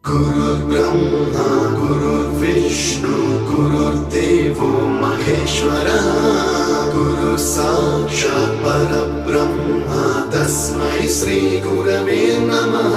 गुरुर्ब्रह्मा गुरुर्विष्णु गुरुर्देवो महेश्वरः गुरु साक्षात् परब्रह्म तस्मै श्री गुरवे नमः।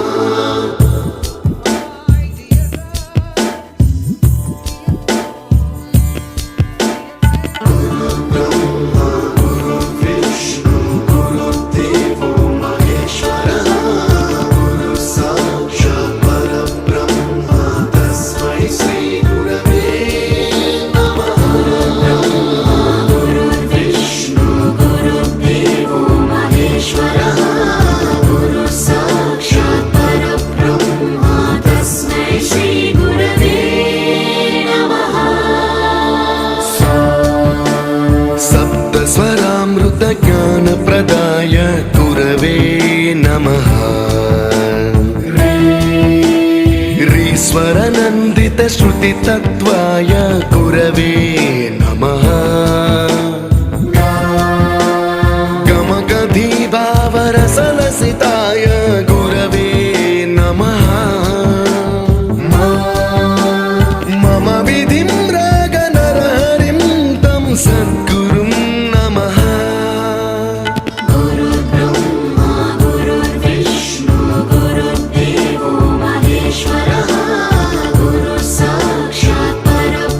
ज्ञानप्रदाय गुरवे नमः। रीश्वरनन्दित श्रुतितत्त्वाय गुरवे नमः।